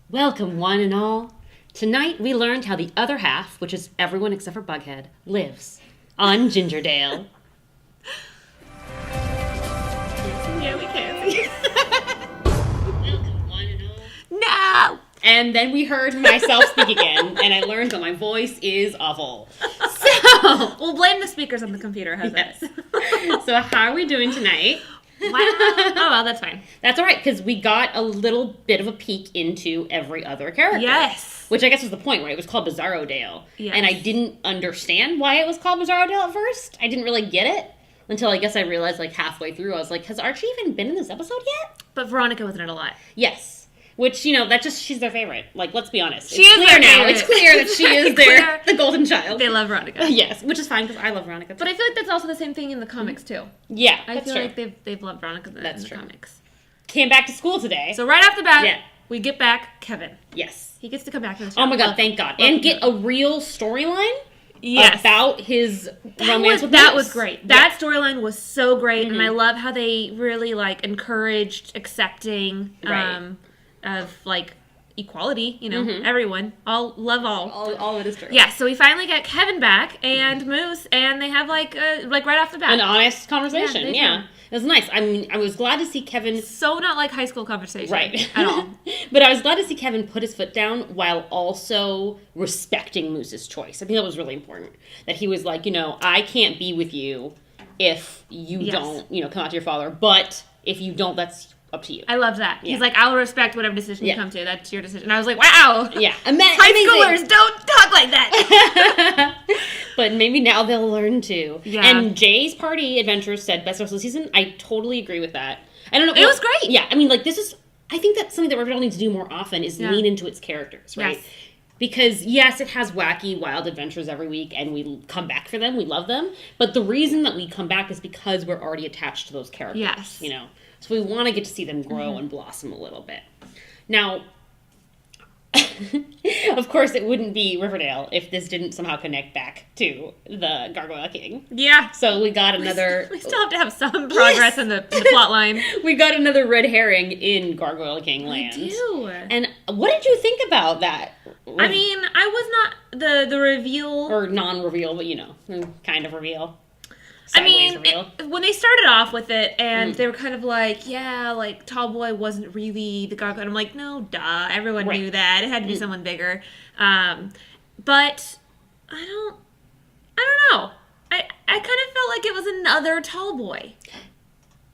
Welcome, one and all. Tonight we learned how the other half, which is everyone except for Bughead, lives on Gingerdale. Yeah, we can see. Welcome, one and all. No! And then we heard myself speak again, and I learned that my voice is awful. So, We'll blame the speakers on the computer, how's yes. that? So how are we doing tonight? Wow. Oh, well, that's fine. That's all right, because we got a little bit of a peek into every other character. Yes. Which I guess was the point, right? It was called Bizzarodale. Yes. And I didn't understand why it was called Bizzarodale at first. I didn't really get it until I guess I realized like halfway through. I was like, has Archie even been in this episode yet? But Veronica was in it a lot. Yes. Which, you know, she's their favorite. Like, let's be honest. She is clear their now. favorite. It's clear that she is the golden child. They love Veronica. Yes, which is fine because I love Veronica too. But I feel like that's also the same thing in the comics, too. Yeah, I that's feel true. like they've loved Veronica in the comics. Came back to school today. So right off the bat, Yeah. we get back Kevin. Yes. He gets to come back to the show. Oh my god, thank God. And get a real storyline Yes. about his romance with that Moose. was great. That storyline was so great, Mm-hmm. and I love how they really like encouraged accepting Right. of like equality. You know, everyone, all love all. All of it is true. Yeah, so we finally get Kevin back and Moose, and they have like right off the bat An honest conversation, they yeah. do. It was nice. I mean, I was glad to see Kevin... So not like high school conversation, Right. At all. But I was glad to see Kevin put his foot down while also respecting Moose's choice. I think that was really important. That he was like, you know, I can't be with you if you Yes. don't, you know, come out to your father. But if you don't, that's up to you. I love that. Yeah. He's like, I'll respect whatever decision you Yeah. come to. That's your decision. And I was like, wow. Yeah. High schoolers don't talk like that. But maybe now they'll learn to. Yeah. And Jay's party adventures said best episode of the season. I totally agree with that. I don't know. It was great. Yeah. I mean, like, I think that's something that Riverdale needs to do more often is Yeah. lean into its characters, right? Yes. Because, yes, it has wacky, wild adventures every week, and we come back for them. We love them. But the reason that we come back is because we're already attached to those characters. Yes. You know? So we want to get to see them grow and blossom a little bit. Now, of course, it wouldn't be Riverdale if this didn't somehow connect back to the Gargoyle King. Yeah. So we got another... We still have to have some progress in the plot line. We got another red herring in Gargoyle King land. I do. And what did you think about that? I mean, I was not the reveal. Or non-reveal, but you know, kind of reveal. I mean, Sideways reveal. when they started off with it, and they were kind of like, yeah, like Tallboy wasn't really the gargoyle. I'm like, no, duh, everyone Right. knew that. It had to be someone bigger. But I don't know. I kind of felt like it was another Tallboy.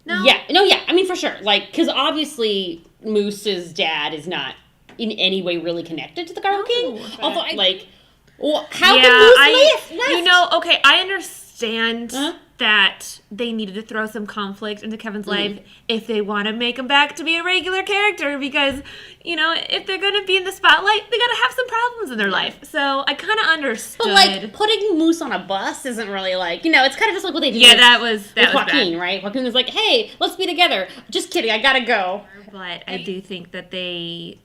No. Yeah. I mean, for sure. Like, because obviously Moose's dad is not in any way really connected to the Gargoyle King. but- Although, how Yeah, can Moose left? You know, okay, I understand Huh? that they needed to throw some conflict into Kevin's life if they want to make him back to be a regular character because, you know, if they're going to be in the spotlight, they got to have some problems in their life. So I kind of understood. But, like, putting Moose on a bus isn't really, like, you know, it's kind of just like what they did yeah, with, that was with Joaquin, bad. right? Joaquin was like, hey, let's be together. Just kidding, I gotta go. But I do think that they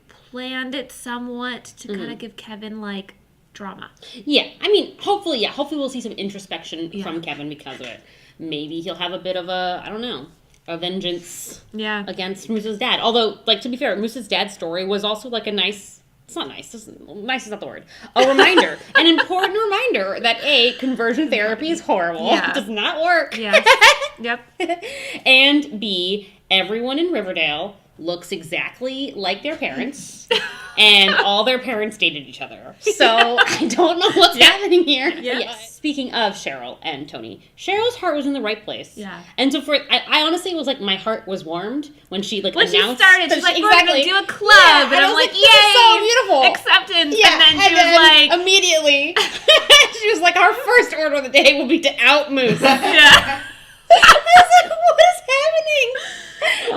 planned it somewhat to kind of give Kevin, like, drama. Yeah, I mean, hopefully we'll see some introspection Yeah. from Kevin because of it. Maybe he'll have a bit of a vengeance Yeah. against Moose's dad. Although, like, to be fair, Moose's dad's story was also, like, nice is not the word. A reminder. An important reminder that, A, conversion therapy is horrible. Yeah. It does not work. Yeah. Yep. And B, everyone in Riverdale looks exactly like their parents. And all their parents dated each other. So I don't know what's happening here. Yeah. Yes. Speaking of Cheryl and Tony, Cheryl's heart was in the right place. Yeah. And so I honestly was like, my heart was warmed when she When announced. she started, she's like, we're exactly. going to do a club. Yeah, and I I'm was like, this is so yay. beautiful. Acceptance. Yeah, And then she was like, immediately, she was like, our first order of the day will be to out Moose. yeah. I was like, what is happening?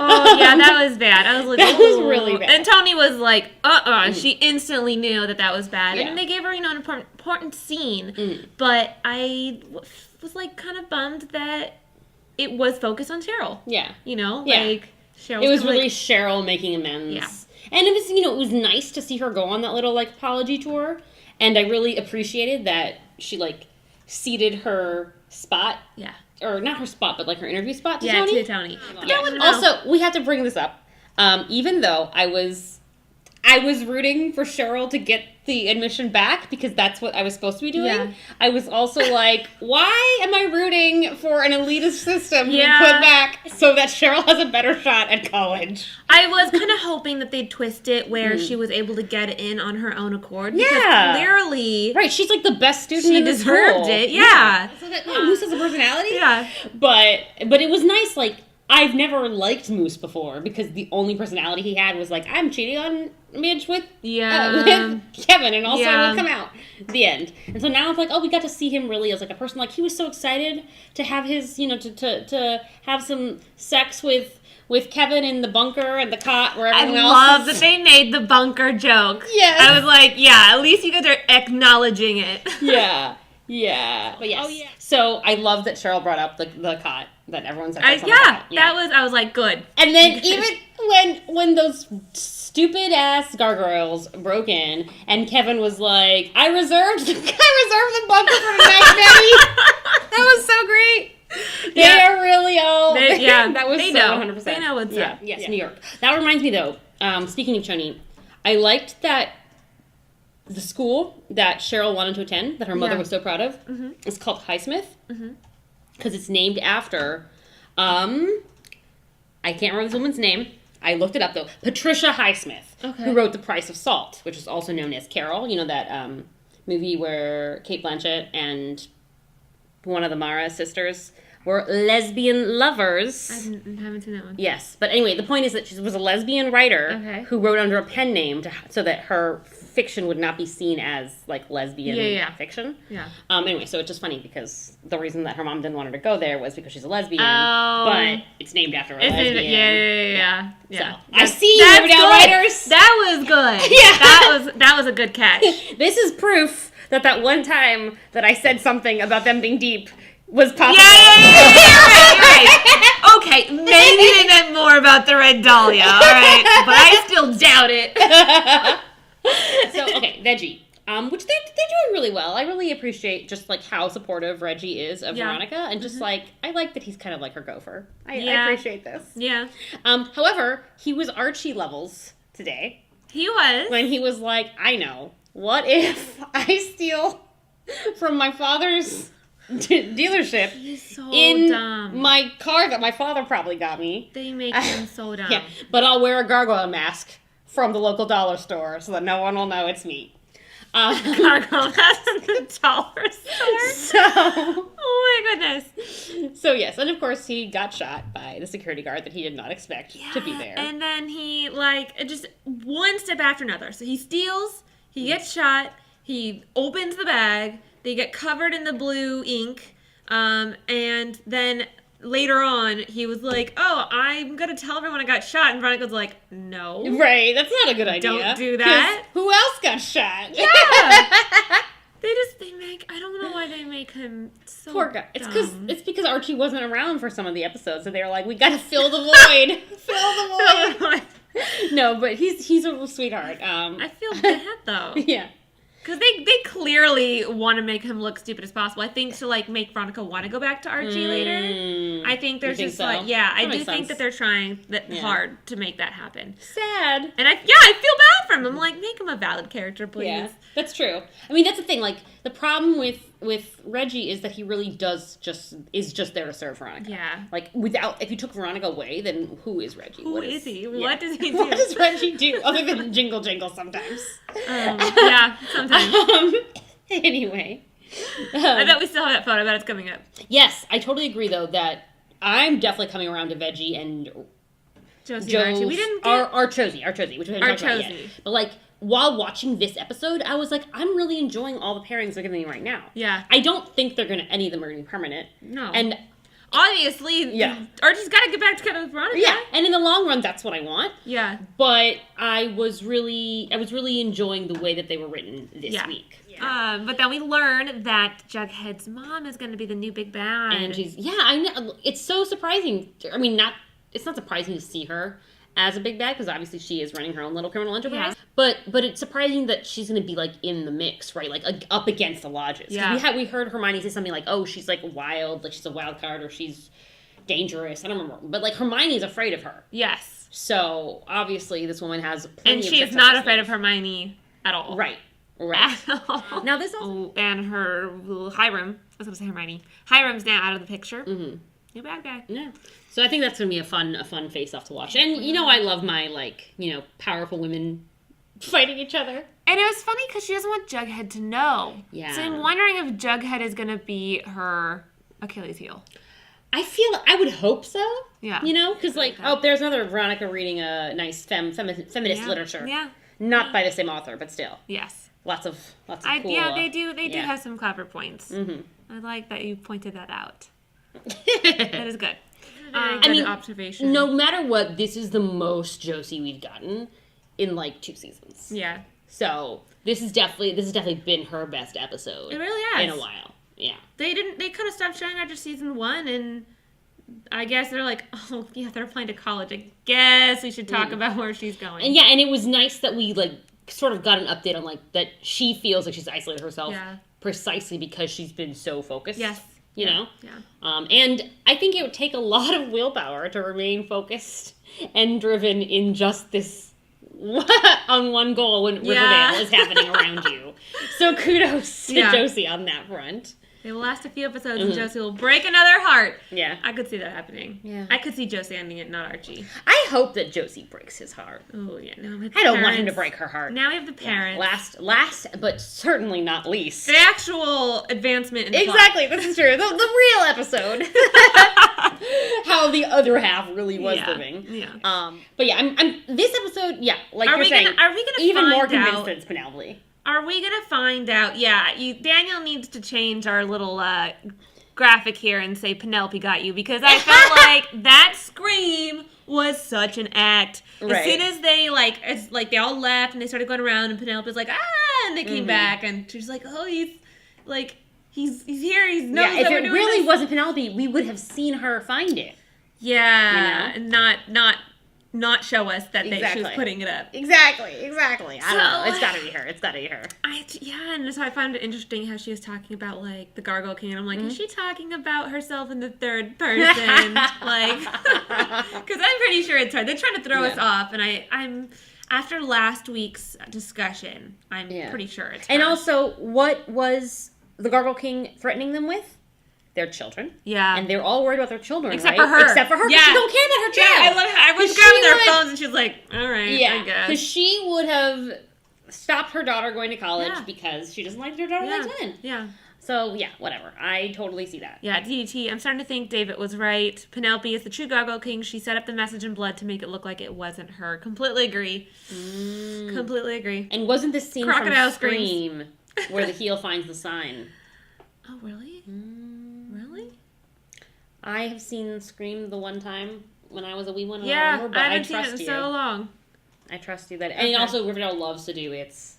Oh, yeah, that was bad. I was like, That was "Ooh." really bad. And Tony was like, She instantly knew that was bad. Yeah. And they gave her, an important scene. But I was, like, kind of bummed that it was focused on Cheryl. Yeah. You know? Yeah. Like, Cheryl It was really Cheryl making amends. Yeah. And it was, it was nice to see her go on that little, like, apology tour. And I really appreciated that she, like, ceded her spot. Yeah. Or not her spot, but, like, her interview spot to Yeah, Tony. to Tony. But Yeah. that would Also, we have to bring this up. Even though I I was rooting for Cheryl to get the admission back because that's what I was supposed to be doing. Yeah. I was also like, why am I rooting for an elitist system to be put back so that Cheryl has a better shot at college? I was kind of hoping that they'd twist it where she was able to get in on her own accord. Because clearly... Right, she's like the best student in the school. She deserved it, yeah. So that, Moose has a personality? Yeah. But it was nice, like, I've never liked Moose before because the only personality he had was like, I'm cheating on Midge with Kevin, and also I will come out. The end. And so now it's like, oh, we got to see him really as like a person. Like, he was so excited to have his, you know, to have some sex with Kevin in the bunker and the cot where everyone else I love that they made the bunker joke. Yes. I was like, yeah, at least you guys are acknowledging it. Yeah. Yeah. But yes. Oh, yeah. So I love that Cheryl brought up the cot that everyone's I was like, good. And then even when those stupid ass gargoyles broke in and Kevin was like, I reserved the bunker for tonight, Betty. That was so great. They are really all that was they so know. 100%. They know what's up. Yes, New York. That reminds me though, speaking of Choni, I liked that the school that Cheryl wanted to attend, that her mother was so proud of, is called Highsmith. Because it's named after, I can't remember this woman's name. I looked it up, though. Patricia Highsmith, who wrote The Price of Salt, which is also known as Carol. You know that movie where Kate Blanchett and one of the Mara sisters were lesbian lovers. I haven't seen that one. Yes. But anyway, the point is that she was a lesbian writer who wrote under a pen name so that her fiction would not be seen as like lesbian fiction. Yeah. Anyway, so it's just funny because the reason that her mom didn't want her to go there was because she's a lesbian. but it's named after a lesbian. Yeah. So I see Riverdale writers. That was good. That was a good catch. This is proof that one time that I said something about them being deep was possible. Right. Okay, maybe they meant more about the Red Dahlia, all right, but I still doubt it. So, okay, Reggie, which they're doing really well. I really appreciate just, like, how supportive Reggie is of Veronica, and just, like, I like that he's kind of like her gopher. I appreciate this. Yeah. However, he was Archie levels today. He was. When he was like, I know, what if I steal from my father's dealership dumb. My car that my father probably got me. They make him so dumb. Yeah, but I'll wear a gargoyle mask from the local dollar store so that no one will know it's me. Gargoyle mask from the dollar store? So, oh my goodness. So yes, and of course he got shot by the security guard that he did not expect to be there. And then he, like, just one step after another. So he steals, he gets shot, he opens the bag, they get covered in the blue ink, and then later on, he was like, oh, I'm going to tell everyone I got shot, and Veronica's like, no. Right, that's not a good idea. Don't do that. Who else got shot? Yeah. I don't know why they make him so poor guy. dumb. It's because Archie wasn't around for some of the episodes, so they were like, we got to fill the void. Fill the void. No, but he's a sweetheart. I feel bad, though. Yeah. Because they clearly want to make him look stupid as possible. I think to, like, make Veronica want to go back to Archie later. I think there's just, so? I do think that they're trying hard to make that happen. Sad. And I feel bad for him. I'm like, make him a valid character, please. Yeah, that's true. I mean, that's the thing. Like, the problem with Reggie is that he really is just there to serve Veronica. Yeah. Like, if you took Veronica away, then who is Reggie? Who is he? Yeah. What does he do? What does Reggie do other than jingle sometimes? Yeah, sometimes. Anyway. I bet we still have that photo. I bet it's coming up. Yes, I totally agree, though, that I'm definitely coming around to Veggie and Josie and Archie. We didn't get... Archosi, which we haven't talked about yet. But, like, while watching this episode, I was like, I'm really enjoying all the pairings they're giving me right now. Yeah. I don't think any of them are going to be permanent. No. And... obviously, Archie's got to get back together with Veronica. Yeah, and in the long run, that's what I want. Yeah. But I was really enjoying the way that they were written this week. Yeah. But then we learn that Jughead's mom is going to be the new big bad. And I know. It's so surprising. I mean, it's not surprising to see her as a big bad, because obviously she is running her own little criminal enterprise. Yeah. But it's surprising that she's going to be, like, in the mix, right? Like, up against the lodges. Yeah. We heard Hermione say something like, oh, she's, like, wild, like she's a wild card, or she's dangerous. I don't remember. But, like, Hermione's afraid of her. Yes. So, obviously, this woman has plenty And of she is tricks not up her afraid of sleeve. Hermione at all. Right. At all. Now, this also... Oh, and her little Hiram. I was going to say Hermione. Hiram's now out of the picture. Mm-hmm. New bad guy. Yeah. So I think that's going to be a fun face-off to watch. And, I love my, powerful women fighting each other. And it was funny because she doesn't want Jughead to know. Yeah. So I'm wondering if Jughead is going to be her Achilles heel. I would hope so. Yeah. Because, there's another Veronica reading a nice feminist literature. Yeah. Not by the same author, but still. Yes. Lots of cool... Yeah, they do have some clever points. Mm-hmm. I like that you pointed that out. That is good. Good observation. No matter what, this is the most Josie we've gotten in 2 seasons. Yeah. So this has definitely been her best episode. It really has. In a while. Yeah. They could have stopped showing after season 1, and I guess they're like, oh yeah, they're applying to college. I guess we should talk about where she's going. And it was nice that we sort of got an update on that she feels like she's isolated herself precisely because she's been so focused. Yes. You know? Yeah. And I think it would take a lot of willpower to remain focused and driven in just this on one goal when Riverdale is happening around you. So kudos to Josie on that front. It will last a few episodes and Josie will break another heart. Yeah. I could see that happening. Yeah. I could see Josie ending it, not Archie. I hope that Josie breaks his heart. Oh, yeah. No, I don't want him to break her heart. Now we have the parents. Yeah. Last, but certainly not least. The actual advancement in the Exactly, plot. this is true. The real episode. How the other half really was living. Yeah. But yeah, I'm this episode, like are you're saying, are we gonna even find more out, convinced that it's Penelope. Are we gonna find out? Yeah, Daniel needs to change our little graphic here and say Penelope got you, because I felt like that scream was such an act. Right. As soon as they they all left and they started going around and Penelope's like, and they came back and she's like, oh, he's here, he knows that if we're it doing really this. wasn't Penelope, we would have seen her find it. Yeah, not show us that she was putting it up. Exactly. I don't know. It's gotta be her. And so I found it interesting how she was talking about the Gargoyle King, and I'm like, is she talking about herself in the third person? Because I'm pretty sure it's her. They're trying to throw us off, and I'm after last week's discussion, I'm pretty sure it's her. And also, what was the Gargoyle King threatening them with? Their children. Yeah. And they're all worried about their children, Except for her. Except for her, because she don't care about her child. Yeah, I love how everyone's grabbing their phones and she's like, all right, I guess. Because she would have stopped her daughter going to college because she doesn't like her daughter likes men. Yeah. So, whatever. I totally see that. Yeah, DDT, I'm starting to think David was right. Penelope is the true Gargoyle King. She set up the message in blood to make it look like it wasn't her. Completely agree. Completely agree. And wasn't this scene Crocodile from Scream where the heel finds the sign? Oh, really? Really? I have seen Scream the one time when I was a wee one. I remember, but I haven't trust seen it in you. so long. I trust you that. And also, Riverdale loves to do its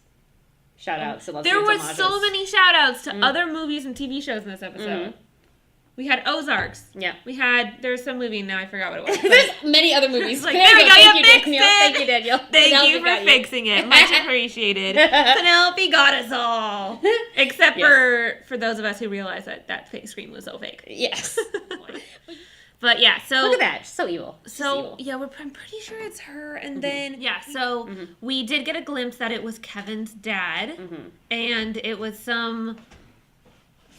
shout-outs. There were so many shout-outs to other movies and TV shows in this episode. We had Ozarks. Yeah. There's some movie, now I forgot what it was. There's many other movies. There we go, you fixed it! Thank you, Daniel. Thank you for fixing it. Much appreciated. Penelope got us all. Except for those of us who realized that fake scream was so fake. Yes. But yeah, so... Look at that. She's so evil. I'm pretty sure it's her. And then, we did get a glimpse that it was Kevin's dad. And it was some...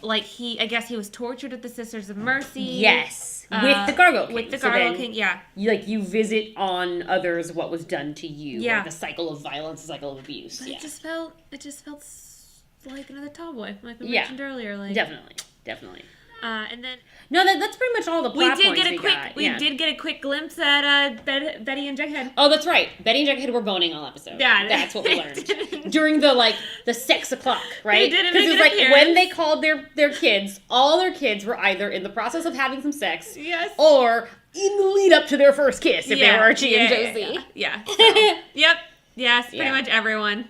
I guess he was tortured at the Sisters of Mercy. Yes. With the Gargoyle King. With the Gargoyle King, yeah. You visit on others what was done to you. Yeah. The cycle of violence, the cycle of abuse. But it just felt like another tall boy, like we mentioned earlier. Definitely. And then... No, that's pretty much all the plot points we got. We did get a quick glimpse at Betty and Jughead. Oh, that's right. Betty and Jughead were boning all episode. Yeah. That's what we learned. During the 6 o'clock, right? They did make an appearance. When they called their kids, all their kids were either in the process of having some sex. Yes. Or in the lead up to their first kiss, if they were Archie and Josie. Yeah. So, yep. Yes, pretty much everyone.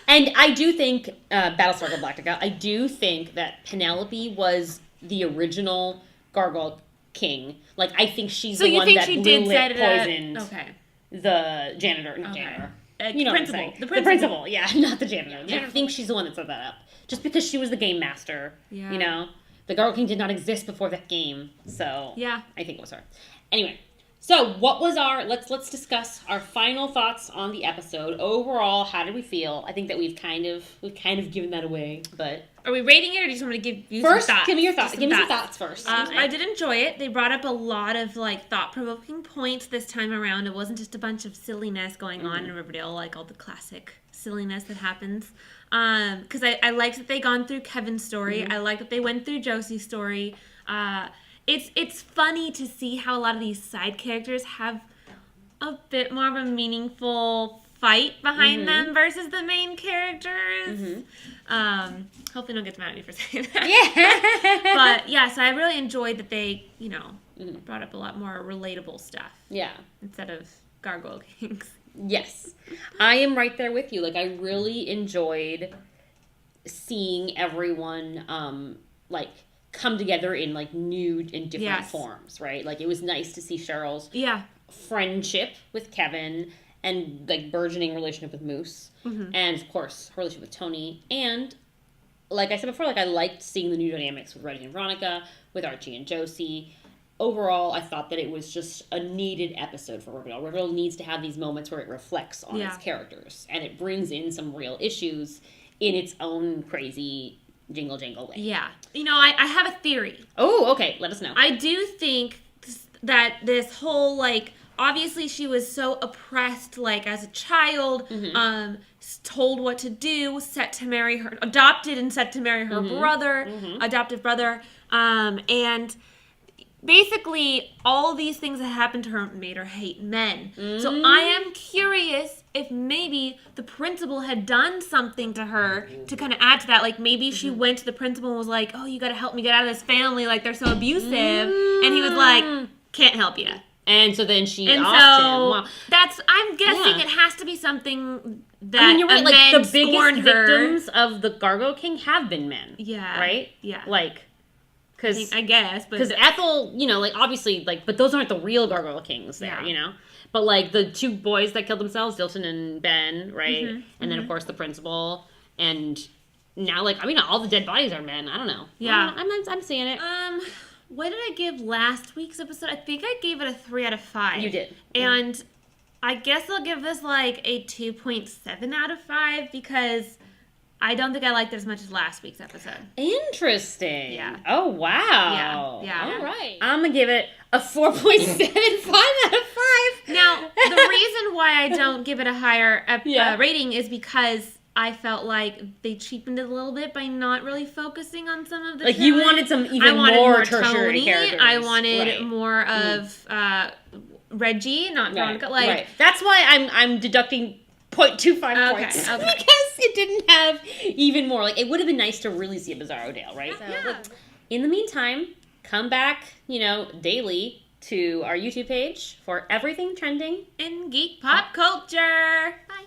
And I do think, Battlestar Galactica, I do think that Penelope was the original Gargoyle King. I think she's the one that poisoned the janitor. Not janitor. You know principal. What I'm saying. The principal, yeah, not the janitor. I think she's the one that set that up. Just because she was the game master. Yeah. You know? The Gargoyle King did not exist before that game. So, I think it was her. Anyway, So, what was our... Let's discuss our final thoughts on the episode. Overall, how did we feel? I think that we've kind of given that away, but... Are we rating it, or do you just want me to give you first, some thoughts? give me your thoughts. Give me some thoughts first. I did enjoy it. They brought up a lot of, like, thought-provoking points this time around. It wasn't just a bunch of silliness going on in Riverdale, like all the classic silliness that happens. Because I liked that they gone through Kevin's story. I liked that they went through Josie's story. It's funny to see how a lot of these side characters have a bit more of a meaningful fight behind them versus the main characters. Hopefully don't get mad at me for saying that. Yeah. But yeah, so I really enjoyed that they, brought up a lot more relatable stuff. Yeah. Instead of Gargoyle Kings. Yes. I am right there with you. Like, I really enjoyed seeing everyone, come together in, like, new and different forms, right? Like, it was nice to see Cheryl's friendship with Kevin and, like, burgeoning relationship with Moose. And, of course, her relationship with Tony. And, like I said before, like, I liked seeing the new dynamics with Reggie and Veronica, with Archie and Josie. Overall, I thought that it was just a needed episode for Riverdale. Riverdale needs to have these moments where it reflects on its characters. And it brings in some real issues in its own crazy jingle way. Yeah. I have a theory. Oh, okay. Let us know. I do think that this whole, like, obviously she was so oppressed, like, as a child, told what to do, adopted and set to marry her brother, adoptive brother, and basically all these things that happened to her made her hate men. So I am curious if maybe the principal had done something to her to kind of add to that. Like, maybe she went to the principal and was like, oh, you gotta help me get out of this family, like, they're so abusive. And he was like, can't help you. And so then she offed him. Wow. I'm guessing it has to be something that you're right. Like, the biggest victims of the Gargoyle King have been men. Yeah. Right? Yeah. Like, because I guess, because Ethel, like, obviously, like, but those aren't the real Gargoyle Kings there, But, like, the two boys that killed themselves, Dilton and Ben, right? And then, of course, the principal. And now, like, all the dead bodies are men. I don't know. Yeah. I'm seeing it. What did I give last week's episode? I think I gave it a 3 out of 5. You did. And I guess I'll give this, like, a 2.7 out of 5 because I don't think I liked it as much as last week's episode. Interesting. Yeah. Oh, wow. Yeah. All right. I'm going to give it a 4.75 out of 5. Now, the reason why I don't give it a higher rating is because I felt like they cheapened it a little bit by not really focusing on some of the Like, you wanted some more tertiary Tony. characters. I wanted more of Reggie, not Veronica. Like, right. That's why I'm deducting 0.25 points. Okay. Because it didn't have even more. Like, it would have been nice to really see a Bizzarodale, right? So, in the meantime, come back, daily to our YouTube page for everything trending in geek pop culture. Bye.